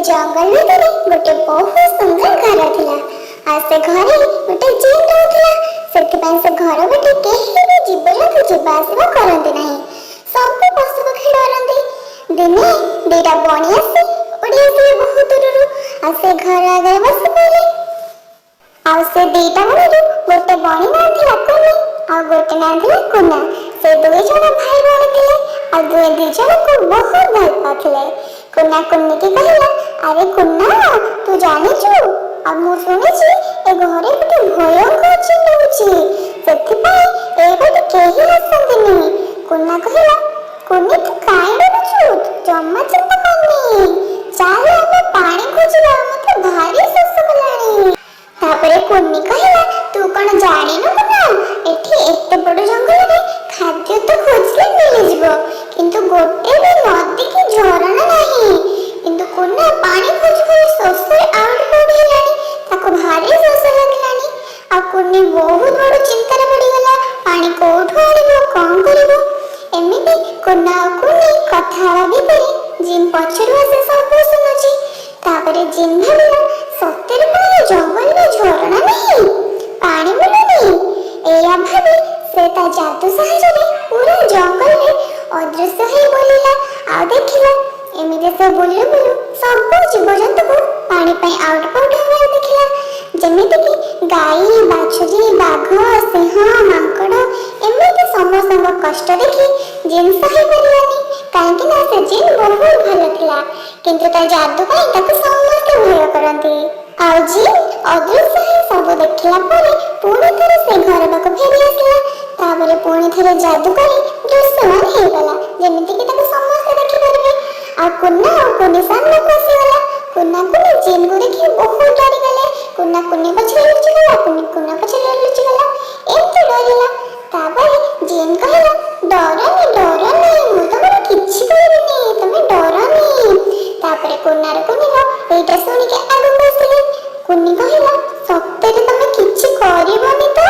जंगल भीतर गोटे बहुत सुंदर घर थिला। आ से घरे गोटे जीव रहउथिला। सेतिपाई से घर बाटे केही भी जीवजंतु जीवा आसिबा करंती नाही। सब पशु पक्षी डरंती। दिने दीटा बणी आसी उड़ी आसी बहुत दूररू आ से घर आगे बसी पड़े। आ से दीटा बणीरू गोटे बणी ना थिला कुनी आ गोटे ना थिला कुना। से दुई जण भाई बणी थिले आ दुई जण को बहुत भल पाथिले। कुना कुन्नी की कहला, अरे कुन्ना तू जानिଛୁ आ मु सुनिছি ए घरे गोटे भयंकर चिन्ह होची, सेथिपाई ए बाटे केही आसंतिनी। कुन्ना कहला, कुन्नी तू काहे डरुଛୁ? जम्मा चिंता करनी, चाहे ଆମେ पानी खोजिबा, मते भारी शोष कलानी। तापरे कुन्नी कहला, तू कौन जानिनु कुन्ना, एठी एते बड़ जंगल रे खाद्य तो खोजले मिली जिवो, किंतु गोटे भी नदी की झरना नाही। किंतु कुन्ना पानी खोज खोज शोष आउट पड़ी हेलानी, ताको भारी शोष लागलानी। आ कुन्नी बहुत बड़ चिंता रे पड़ी गला, पानी कोठु आनिबो, कोन करिबो। एमिति कुन्ना आ कुन्नी कथा भितरे जिन पछरु आसे सब सुनुची। तापरे जिन भाबिला, सत्ୟରେ कोन जंगल में झरना नहीं, पानी मिलुनी। एया भाबी से ता जादू साहाय्य पूरा जंगल में अदृश्य हो बोलिला। आ देखिला एमिति से बोलियो बोलू सब जीवजंतु को पानी पई आउट पाउट होवा देखिला। जेमिति कि गाई, बाछुरी, बाघ, सिंह, मांकड़ एमिति समस्त कष्ट देखि जिन सही परिलानी, काहेकि ना से जिन बहुत भल थिला, किंतु ता जादू पई ताको समस्त भय करंती। आ जिन अदृश्य हो सब देखिला परे पुणी थरे से घर पाक फेरी आसला। तापरे पुणी थरे जादू करी दृश्यमान हो गला, जेमिति कि ताको समस्त देखि परबे। आ कुन्ना आ कुन्नी सामने पसी गला। कुन्ना कुन्नी जिन को देखि बहुत डरी गले। कुन्ना कुन्नी पछरे लुचि गला, कुन्नी कुन्ना पछरे लुचि गला, एते डरिला। तापरे जिन कहला, डरनी मु तमर किछि करिबिनी, तमे डरनी। तापरे कुन्ना रे कुन्नी रो एटा सुनि के आगु बसिले। कुन्नी कहला, सत्ୟରେ तमे किछि करिबनी तो?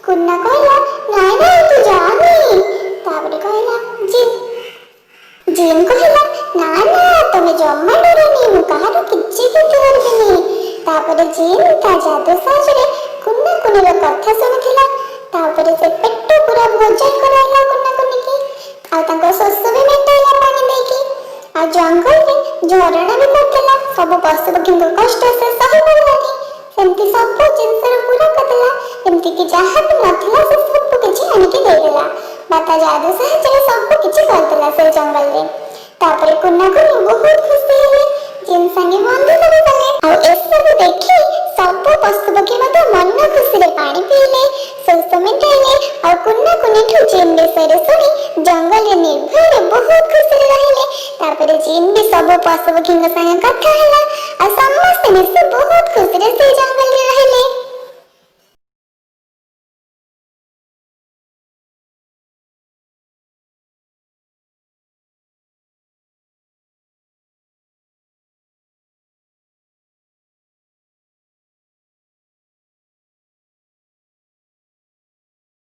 कुन्ना कहला, नाइ नाइ तू जानी। तापरे कहला जिन कहला, ना ना तमे जम्मा डरनी, मु कहारो किछि किछि करबिनी। तापरे जिन ता जादू साहाय्य कुन्ना कुन्नी रो कथा सुनिथिला। तापरे से पेट पूरा भोजन कराइला कुन्ना कुन्नी की, आ ताको शोष भी मेटाइला पानी देकी। आ जंगल में झरना भी पड़थिला, सब पशु पक्षी को कष्ट से सही पड़लानी। सेमती सब जिनसर पूरा कतला, एमती कि जहाँ भी नथिला से सब किछि आनि के देदेला। माता जादू साहाय्य सब किछि करतला से जंगल रे। तापरे कुन्ना कुन्नी बहुत खुशी हेले, जिन संगे बंधु कले कले। आ ए सब देखि सब पशु पक्षी मते मन खुशी रे पानी पीले, शोष मिटाइले। आ कुन्ना कुन्नी ठु जिन विषय सुनी जंगल रे निर्भय बहुत खुशी रहिले। तापरे जिन भी सब पशु पक्षी संगे कथा होला, आ समस्त मिसे बहुत खुशी रे से जंगल रे रहिले।